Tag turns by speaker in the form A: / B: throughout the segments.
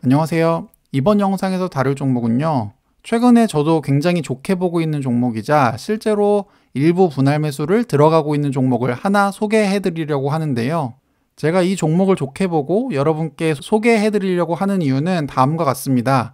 A: 안녕하세요. 이번 영상에서 다룰 종목은요. 최근에 저도 굉장히 좋게 보고 있는 종목이자 실제로 일부 분할 매수를 들어가고 있는 종목을 하나 소개해 드리려고 하는데요. 제가 이 종목을 좋게 보고 여러분께 소개해 드리려고 하는 이유는 다음과 같습니다.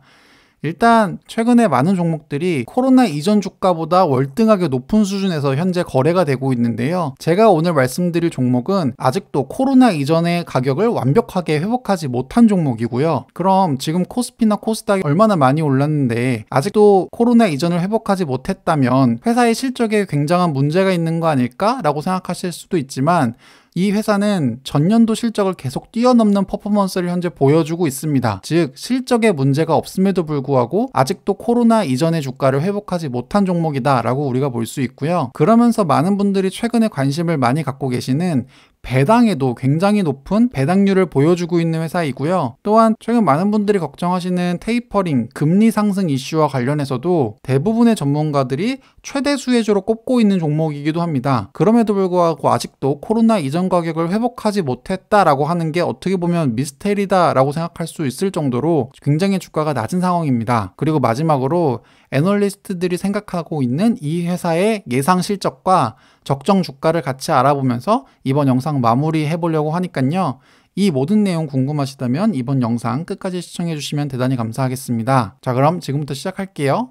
A: 일단 최근에 많은 종목들이 코로나 이전 주가보다 월등하게 높은 수준에서 현재 거래가 되고 있는데요. 제가 오늘 말씀드릴 종목은 아직도 코로나 이전의 가격을 완벽하게 회복하지 못한 종목이고요. 그럼 지금 코스피나 코스닥이 얼마나 많이 올랐는데 아직도 코로나 이전을 회복하지 못했다면 회사의 실적에 굉장한 문제가 있는 거 아닐까라고 생각하실 수도 있지만 이 회사는 전년도 실적을 계속 뛰어넘는 퍼포먼스를 현재 보여주고 있습니다. 즉 실적에 문제가 없음에도 불구하고 아직도 코로나 이전의 주가를 회복하지 못한 종목이다 라고 우리가 볼 수 있고요. 그러면서 많은 분들이 최근에 관심을 많이 갖고 계시는 배당에도 굉장히 높은 배당률을 보여주고 있는 회사이고요. 또한 최근 많은 분들이 걱정하시는 테이퍼링, 금리 상승 이슈와 관련해서도 대부분의 전문가들이 최대 수혜주로 꼽고 있는 종목이기도 합니다. 그럼에도 불구하고 아직도 코로나 이전 가격을 회복하지 못했다라고 하는 게 어떻게 보면 미스테리다라고 생각할 수 있을 정도로 굉장히 주가가 낮은 상황입니다. 그리고 마지막으로 애널리스트들이 생각하고 있는 이 회사의 예상 실적과 적정 주가를 같이 알아보면서 이번 영상 마무리해 보려고 하니까요. 이 모든 내용 궁금하시다면 이번 영상 끝까지 시청해 주시면 대단히 감사하겠습니다. 자, 그럼 지금부터 시작할게요.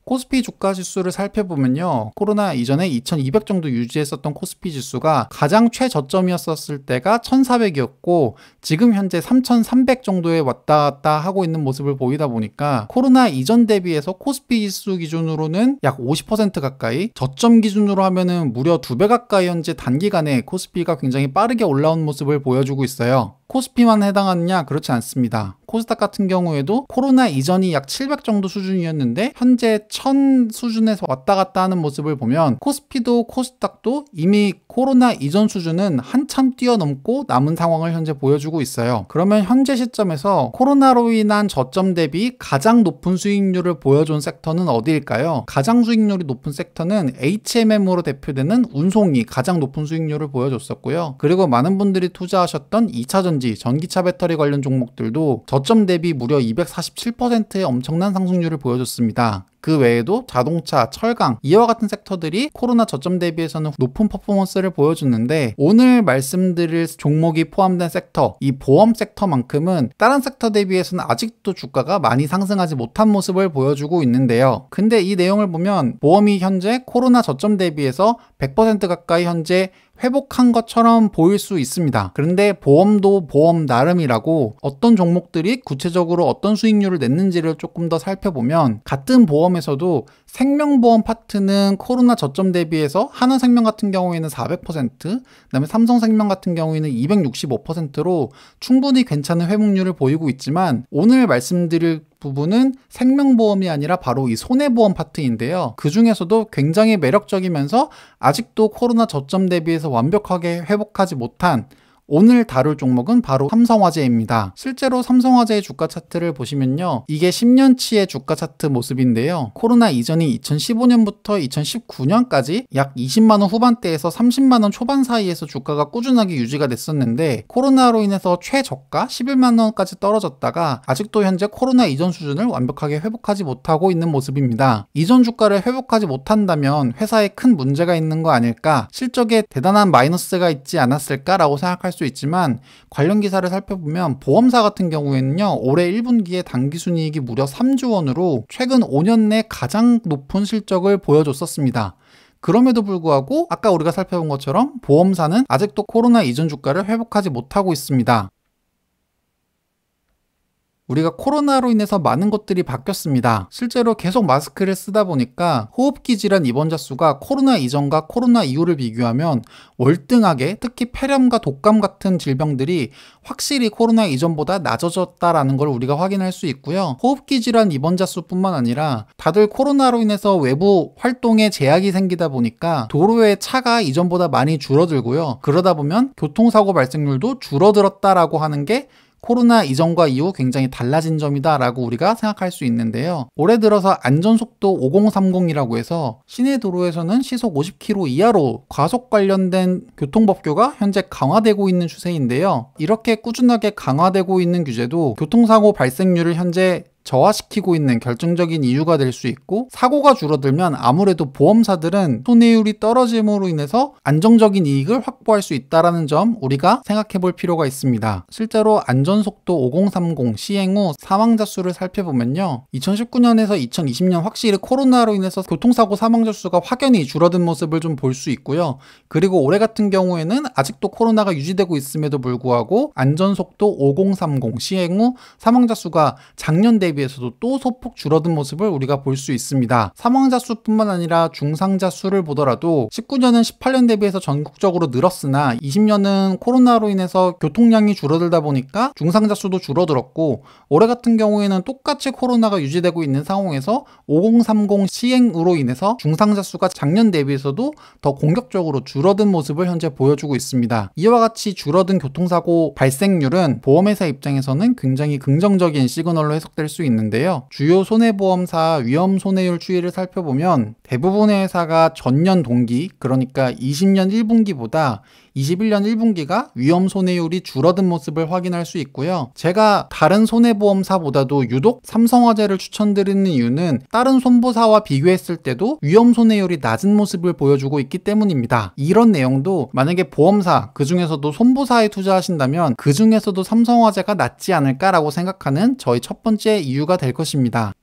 A: 코스피 주가 지수를 살펴보면요. 코로나 이전에 2200 정도 유지했었던 코스피 지수가 가장 최저점이었을 때가 1400이었고 지금 현재 3300 정도에 왔다 갔다 하고 있는 모습을 보이다 보니까 코로나 이전 대비해서 코스피 지수 기준으로는 약 50% 가까이, 저점 기준으로 하면은 무려 2배 가까이 현재 단기간에 코스피가 굉장히 빠르게 올라온 모습을 보여주고 있어요. 코스피만 해당하느냐? 그렇지 않습니다. 코스닥 같은 경우에도 코로나 이전이 약 700 정도 수준이었는데 현재 1000 수준에서 왔다 갔다 하는 모습을 보면 코스피도 코스닥도 이미 코로나 이전 수준은 한참 뛰어넘고 남은 상황을 현재 보여주고 있어요. 그러면 현재 시점에서 코로나로 인한 저점 대비 가장 높은 수익률을 보여준 섹터는 어디일까요? 가장 수익률이 높은 섹터는 HMM으로 대표되는 운송이 가장 높은 수익률을 보여줬었고요. 그리고 많은 분들이 투자하셨던 2차전지, 전기차 배터리 관련 종목들도 저점 대비 무려 247%의 엄청난 상승률을 보여줬습니다. 그 외에도 자동차, 철강, 이와 같은 섹터들이 코로나 저점 대비해서는 높은 퍼포먼스를 보여줬는데 오늘 말씀드릴 종목이 포함된 섹터, 이 보험 섹터만큼은 다른 섹터 대비해서는 아직도 주가가 많이 상승하지 못한 모습을 보여주고 있는데요. 근데 이 내용을 보면 보험이 현재 코로나 저점 대비해서 100% 가까이 현재 회복한 것처럼 보일 수 있습니다. 그런데 보험도 보험 나름이라고 어떤 종목들이 구체적으로 어떤 수익률을 냈는지를 조금 더 살펴보면 같은 보험에서도 생명보험 파트는 코로나 저점 대비해서 하나생명 같은 경우에는 400%, 그다음에 삼성생명 같은 경우에는 265%로 충분히 괜찮은 회복률을 보이고 있지만 오늘 말씀드릴 부분은 생명보험이 아니라 바로 이 손해보험 파트인데요. 그 중에서도 굉장히 매력적이면서 아직도 코로나 저점 대비해서 완벽하게 회복하지 못한 오늘 다룰 종목은 바로 삼성화재입니다. 실제로 삼성화재의 주가 차트를 보시면요. 이게 10년치의 주가 차트 모습인데요. 코로나 이전이 2015년부터 2019년까지 약 20만원 후반대에서 30만원 초반 사이에서 주가가 꾸준하게 유지가 됐었는데 코로나로 인해서 최저가 11만원까지 떨어졌다가 아직도 현재 코로나 이전 수준을 완벽하게 회복하지 못하고 있는 모습입니다. 이전 주가를 회복하지 못한다면 회사에 큰 문제가 있는 거 아닐까? 실적에 대단한 마이너스가 있지 않았을까라고 생각할 수 있지만 관련 기사를 살펴보면 보험사 같은 경우에는요. 올해 1분기에 당기순이익이 무려 3조 원으로 최근 5년 내 가장 높은 실적을 보여줬었습니다. 그럼에도 불구하고 아까 우리가 살펴본 것처럼 보험사는 아직도 코로나 이전 주가를 회복하지 못하고 있습니다. 우리가 코로나로 인해서 많은 것들이 바뀌었습니다. 실제로 계속 마스크를 쓰다 보니까 호흡기 질환 입원자 수가 코로나 이전과 코로나 이후를 비교하면 월등하게 특히 폐렴과 독감 같은 질병들이 확실히 코로나 이전보다 낮아졌다라는 걸 우리가 확인할 수 있고요. 호흡기 질환 입원자 수뿐만 아니라 다들 코로나로 인해서 외부 활동에 제약이 생기다 보니까 도로에 차가 이전보다 많이 줄어들고요. 그러다 보면 교통사고 발생률도 줄어들었다라고 하는 게 코로나 이전과 이후 굉장히 달라진 점이다 라고 우리가 생각할 수 있는데요. 올해 들어서 안전속도 5030이라고 해서 시내 도로에서는 시속 50km 이하로 과속 관련된 교통법규가 현재 강화되고 있는 추세인데요. 이렇게 꾸준하게 강화되고 있는 규제도 교통사고 발생률을 현재 저하시키고 있는 결정적인 이유가 될 수 있고, 사고가 줄어들면 아무래도 보험사들은 손해율이 떨어짐으로 인해서 안정적인 이익을 확보할 수 있다는 점 우리가 생각해 볼 필요가 있습니다. 실제로 안전속도 5030 시행 후 사망자 수를 살펴보면요, 2019년에서 2020년 확실히 코로나로 인해서 교통사고 사망자 수가 확연히 줄어든 모습을 좀 볼 수 있고요. 그리고 올해 같은 경우에는 아직도 코로나가 유지되고 있음에도 불구하고 안전속도 5030 시행 후 사망자 수가 작년 대비해서도 또 소폭 줄어든 모습을 우리가 볼 수 있습니다. 사망자 수뿐만 아니라 중상자 수를 보더라도 19년은 18년 대비해서 전국적으로 늘었으나 20년은 코로나로 인해서 교통량이 줄어들다 보니까 중상자 수도 줄어들었고, 올해 같은 경우에는 똑같이 코로나가 유지되고 있는 상황에서 5030 시행으로 인해서 중상자 수가 작년 대비해서도 더 공격적으로 줄어든 모습을 현재 보여주고 있습니다. 이와 같이 줄어든 교통사고 발생률은 보험회사 입장에서는 굉장히 긍정적인 시그널로 해석될 수 있는데요. 주요 손해보험사 위험 손해율 추이를 살펴보면 대부분의 회사가 전년 동기, 그러니까 20년 1분기보다 21년 1분기가 위험 손해율이 줄어든 모습을 확인할 수 있고요. 제가 다른 손해보험사보다도 유독 삼성화재를 추천드리는 이유는 다른 손보사와 비교했을 때도 위험 손해율이 낮은 모습을 보여주고 있기 때문입니다. 이런 내용도 만약에 보험사, 그 중에서도 손보사에 투자하신다면 그 중에서도 삼성화재가 낫지 않을까라고 생각하는 저희 첫 번째 이유가 될 것입니다.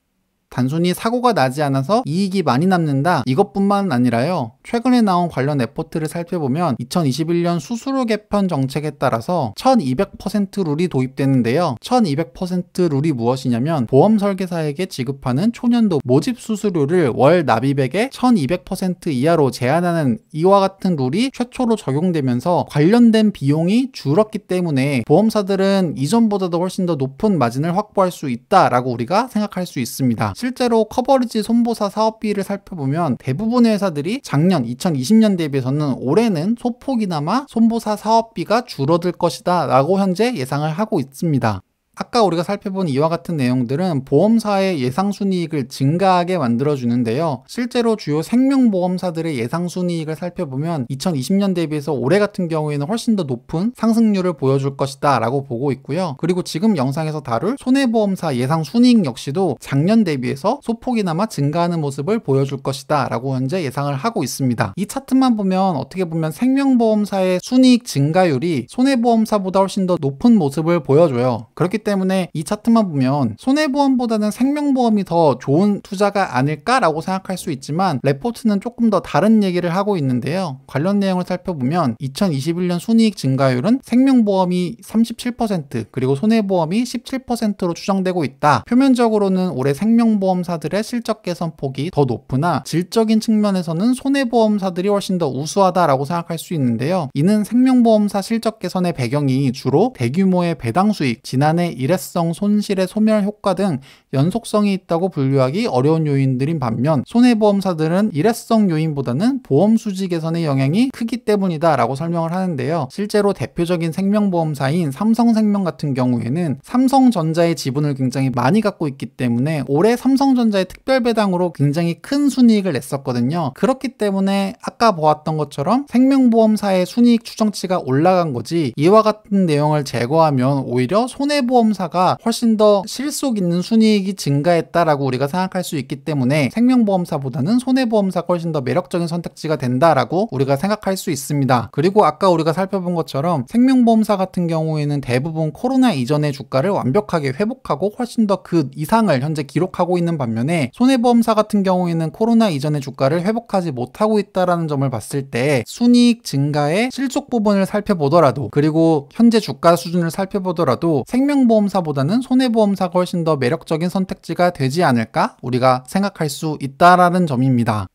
A: 단순히 사고가 나지 않아서 이익이 많이 남는다, 이것뿐만 아니라요, 최근에 나온 관련 레포트를 살펴보면 2021년 수수료 개편 정책에 따라서 1200% 룰이 도입되는데요. 1200% 룰이 무엇이냐면 보험 설계사에게 지급하는 초년도 모집 수수료를 월 납입액의 1200% 이하로 제한하는 이와 같은 룰이 최초로 적용되면서 관련된 비용이 줄었기 때문에 보험사들은 이전보다도 훨씬 더 높은 마진을 확보할 수 있다라고 우리가 생각할 수 있습니다. 실제로 커버리지 손보사 사업비를 살펴보면 대부분의 회사들이 작년 2020년 대비해서는 올해는 소폭이나마 손보사 사업비가 줄어들 것이다 라고 현재 예상을 하고 있습니다. 아까 우리가 살펴본 이와 같은 내용들은 보험사의 예상순이익을 증가하게 만들어주는데요. 실제로 주요 생명보험사들의 예상순이익을 살펴보면 2020년 대비해서 올해 같은 경우에는 훨씬 더 높은 상승률을 보여줄 것이다 라고 보고 있고요. 그리고 지금 영상에서 다룰 손해보험사 예상순이익 역시도 작년 대비해서 소폭이나마 증가하는 모습을 보여줄 것이다 라고 현재 예상을 하고 있습니다. 이 차트만 보면 어떻게 보면 생명보험사의 순이익 증가율이 손해보험사보다 훨씬 더 높은 모습을 보여줘요. 그렇기 때문에 이 차트만 보면 손해보험보다는 생명보험이 더 좋은 투자가 아닐까라고 생각할 수 있지만, 레포트는 조금 더 다른 얘기를 하고 있는데요. 관련 내용을 살펴보면 2021년 순이익 증가율은 생명보험이 37% 그리고 손해보험이 17%로 추정되고 있다. 표면적으로는 올해 생명보험사들의 실적 개선 폭이 더 높으나 질적인 측면에서는 손해보험사들이 훨씬 더 우수하다라고 생각할 수 있는데요. 이는 생명보험사 실적 개선의 배경이 주로 대규모의 배당 수익, 지난해 일회성 손실의 소멸 효과 등 연속성이 있다고 분류하기 어려운 요인들인 반면, 손해보험사들은 일회성 요인보다는 보험 수지 개선의 영향이 크기 때문이다 라고 설명을 하는데요. 실제로 대표적인 생명보험사인 삼성생명 같은 경우에는 삼성전자의 지분을 굉장히 많이 갖고 있기 때문에 올해 삼성전자의 특별배당으로 굉장히 큰 순이익을 냈었거든요. 그렇기 때문에 아까 보았던 것처럼 생명보험사의 순이익 추정치가 올라간 거지, 이와 같은 내용을 제거하면 오히려 손해보험사가 훨씬 더 실속 있는 순이익이 증가했다라고 우리가 생각할 수 있기 때문에 생명보험사보다는 손해보험사가 훨씬 더 매력적인 선택지가 된다라고 우리가 생각할 수 있습니다. 그리고 아까 우리가 살펴본 것처럼 생명보험사 같은 경우에는 대부분 코로나 이전의 주가를 완벽하게 회복하고 훨씬 더 그 이상을 현재 기록하고 있는 반면에, 손해보험사 같은 경우에는 코로나 이전의 주가를 회복하지 못하고 있다라는 점을 봤을 때 순이익 증가의 실적 부분을 살펴보더라도, 그리고 현재 주가 수준을 살펴보더라도 생명보험사보다는 손해보험사가 훨씬 더 매력적인 선택지가 되지 않을까 우리가 생각할 수 있다라는 점입니다.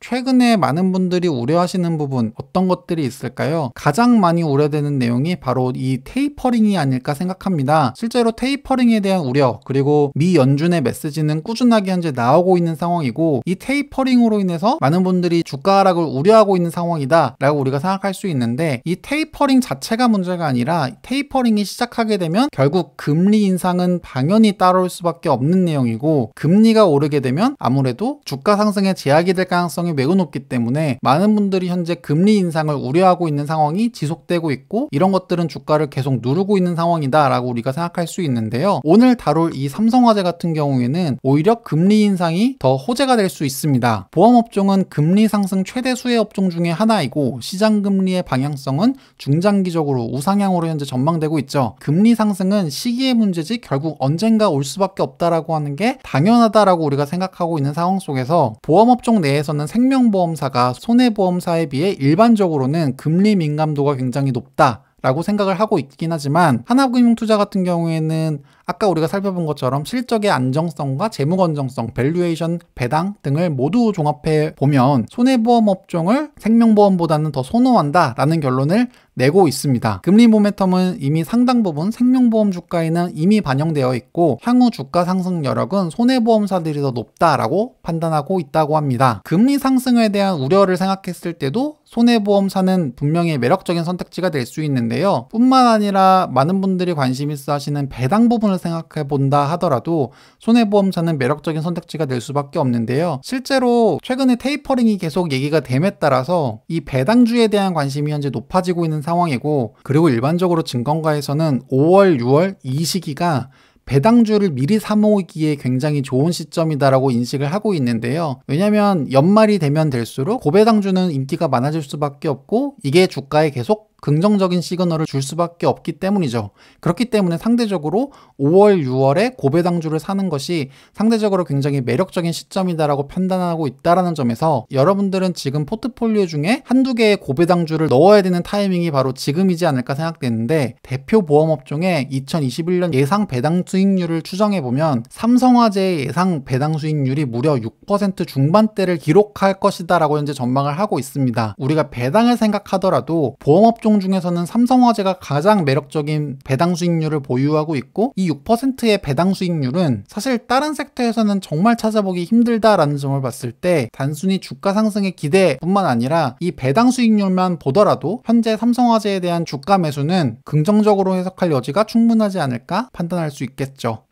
A: 최근에 많은 분들이 우려하시는 부분 어떤 것들이 있을까요? 가장 많이 우려되는 내용이 바로 이 테이퍼링이 아닐까 생각합니다. 실제로 테이퍼링에 대한 우려, 그리고 미 연준의 메시지는 꾸준하게 현재 나오고 있는 상황이고, 이 테이퍼링으로 인해서 많은 분들이 주가 하락을 우려하고 있는 상황이다 라고 우리가 생각할 수 있는데, 이 테이퍼링 자체가 문제가 아니라 테이퍼링이 시작하게 되면 결국 금리 인상은 당연히 따라올 수밖에 없는 내용이고, 금리가 오르게 되면 아무래도 주가 상승에 제약이 될 가능성이 매우 높기 때문에 많은 분들이 현재 금리 인상을 우려하고 있는 상황이 지속되고 있고, 이런 것들은 주가를 계속 누르고 있는 상황이다 라고 우리가 생각할 수 있는데요. 오늘 다룰 이 삼성화재 같은 경우에는 오히려 금리 인상이 더 호재가 될 수 있습니다. 보험업종은 금리 상승 최대 수혜 업종 중에 하나이고, 시장 금리의 방향성은 중장기적으로 우상향으로 현재 전망되고 있죠. 금리 상승은 시기의 문제지 결국 언젠가 올 수밖에 없다라고 하는 게 당연하다라고 우리가 생각하고 있는 상황 속에서, 보험업종 내에서는 생명보험사가 손해보험사에 비해 일반적으로는 금리 민감도가 굉장히 높다 라고 생각을 하고 있긴 하지만, 하나금융투자 같은 경우에는 아까 우리가 살펴본 것처럼 실적의 안정성과 재무 건정성, 밸류에이션, 배당 등을 모두 종합해 보면 손해보험 업종을 생명보험보다는 더 선호한다 라는 결론을 내고 있습니다. 금리 모멘텀은 이미 상당 부분 생명보험 주가에는 이미 반영되어 있고, 향후 주가 상승 여력은 손해보험사들이 더 높다라고 판단하고 있다고 합니다. 금리 상승에 대한 우려를 생각했을 때도 손해보험사는 분명히 매력적인 선택지가 될 수 있는데요. 뿐만 아니라 많은 분들이 관심 있어 하시는 배당 부분을 생각해 본다 하더라도 손해보험사는 매력적인 선택지가 될 수밖에 없는데요. 실제로 최근에 테이퍼링이 계속 얘기가 됨에 따라서 이 배당주에 대한 관심이 현재 높아지고 있는 상황이고, 그리고 일반적으로 증권가에서는 5월, 6월 이 시기가 배당주를 미리 사모으기에 굉장히 좋은 시점이다라고 인식을 하고 있는데요. 왜냐하면 연말이 되면 될수록 고배당주는 인기가 많아질 수밖에 없고, 이게 주가에 계속 긍정적인 시그널을 줄 수밖에 없기 때문이죠. 그렇기 때문에 상대적으로 5월, 6월에 고배당주를 사는 것이 상대적으로 굉장히 매력적인 시점이다라고 판단하고 있다는 점에서, 여러분들은 지금 포트폴리오 중에 한두 개의 고배당주를 넣어야 되는 타이밍이 바로 지금이지 않을까 생각되는데, 대표 보험업종의 2021년 예상 배당 수익률을 추정해보면 삼성화재의 예상 배당 수익률이 무려 6% 중반대를 기록할 것이다 라고 현재 전망을 하고 있습니다. 우리가 배당을 생각하더라도 보험업종 중에서는 삼성화재가 가장 매력적인 배당 수익률을 보유하고 있고, 이 6%의 배당 수익률은 사실 다른 섹터에서는 정말 찾아보기 힘들다라는 점을 봤을 때, 단순히 주가 상승의 기대뿐만 아니라 이 배당 수익률만 보더라도 현재 삼성화재에 대한 주가 매수는 긍정적으로 해석할 여지가 충분하지 않을까 판단할 수 있겠죠.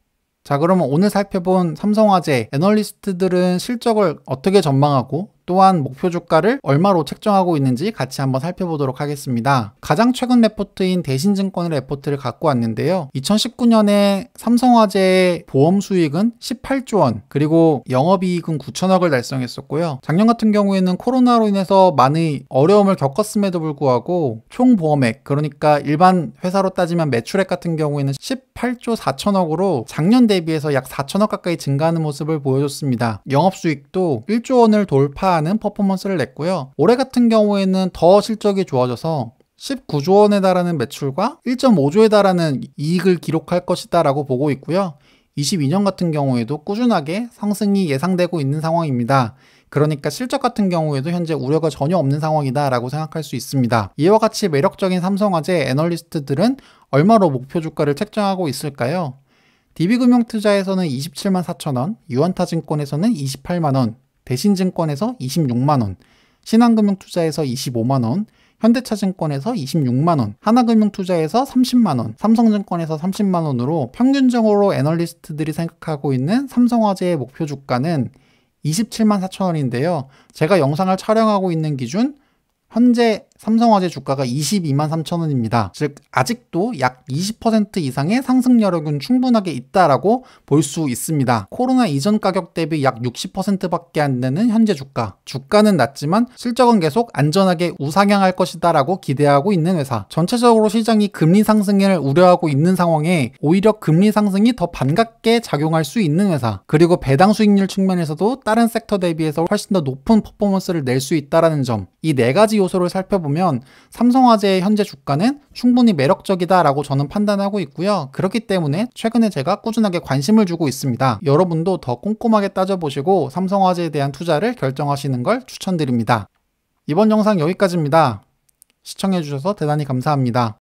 A: 자, 그러면 오늘 살펴본 삼성화재 애널리스트들은 실적을 어떻게 전망하고 또한 목표 주가를 얼마로 책정하고 있는지 같이 한번 살펴보도록 하겠습니다. 가장 최근 레포트인 대신증권의 레포트를 갖고 왔는데요. 2019년에 삼성화재의 보험 수익은 18조 원, 그리고 영업이익은 9천억을 달성했었고요. 작년 같은 경우에는 코로나로 인해서 많은 어려움을 겪었음에도 불구하고 총 보험액, 그러니까 일반 회사로 따지면 매출액 같은 경우에는 18조 4천억으로 작년 대비해서 약 4천억 가까이 증가하는 모습을 보여줬습니다. 영업수익도 1조 원을 돌파하는 퍼포먼스를 냈고요. 올해 같은 경우에는 더 실적이 좋아져서 19조 원에 달하는 매출과 1.5조에 달하는 이익을 기록할 것이다 라고 보고 있고요. 22년 같은 경우에도 꾸준하게 상승이 예상되고 있는 상황입니다. 그러니까 실적 같은 경우에도 현재 우려가 전혀 없는 상황이다 라고 생각할 수 있습니다. 이와 같이 매력적인 삼성화재 애널리스트들은 얼마로 목표 주가를 책정하고 있을까요? DB금융투자에서는 27만 4천원, 유한타증권에서는 28만원, 대신증권에서 26만원, 신한금융투자에서 25만원, 현대차증권에서 26만원, 하나금융투자에서 30만원, 삼성증권에서 30만원으로 평균적으로 애널리스트들이 생각하고 있는 삼성화재의 목표 주가는 27만 4천원인데요. 제가 영상을 촬영하고 있는 기준 현재 삼성화재 주가가 22만 3천원입니다. 즉 아직도 약 20% 이상의 상승 여력은 충분하게 있다라고 볼 수 있습니다. 코로나 이전 가격 대비 약 60%밖에 안 되는 현재 주가는 낮지만 실적은 계속 안전하게 우상향할 것이다 라고 기대하고 있는 회사. 전체적으로 시장이 금리 상승을 우려하고 있는 상황에 오히려 금리 상승이 더 반갑게 작용할 수 있는 회사. 그리고 배당 수익률 측면에서도 다른 섹터 대비해서 훨씬 더 높은 퍼포먼스를 낼 수 있다는 점. 이 네 가지 요소를 살펴보면 살펴보면 삼성화재의 현재 주가는 충분히 매력적이다라고 저는 판단하고 있고요. 그렇기 때문에 최근에 제가 꾸준하게 관심을 주고 있습니다. 여러분도 더 꼼꼼하게 따져보시고 삼성화재에 대한 투자를 결정하시는 걸 추천드립니다. 이번 영상 여기까지입니다. 시청해주셔서 대단히 감사합니다.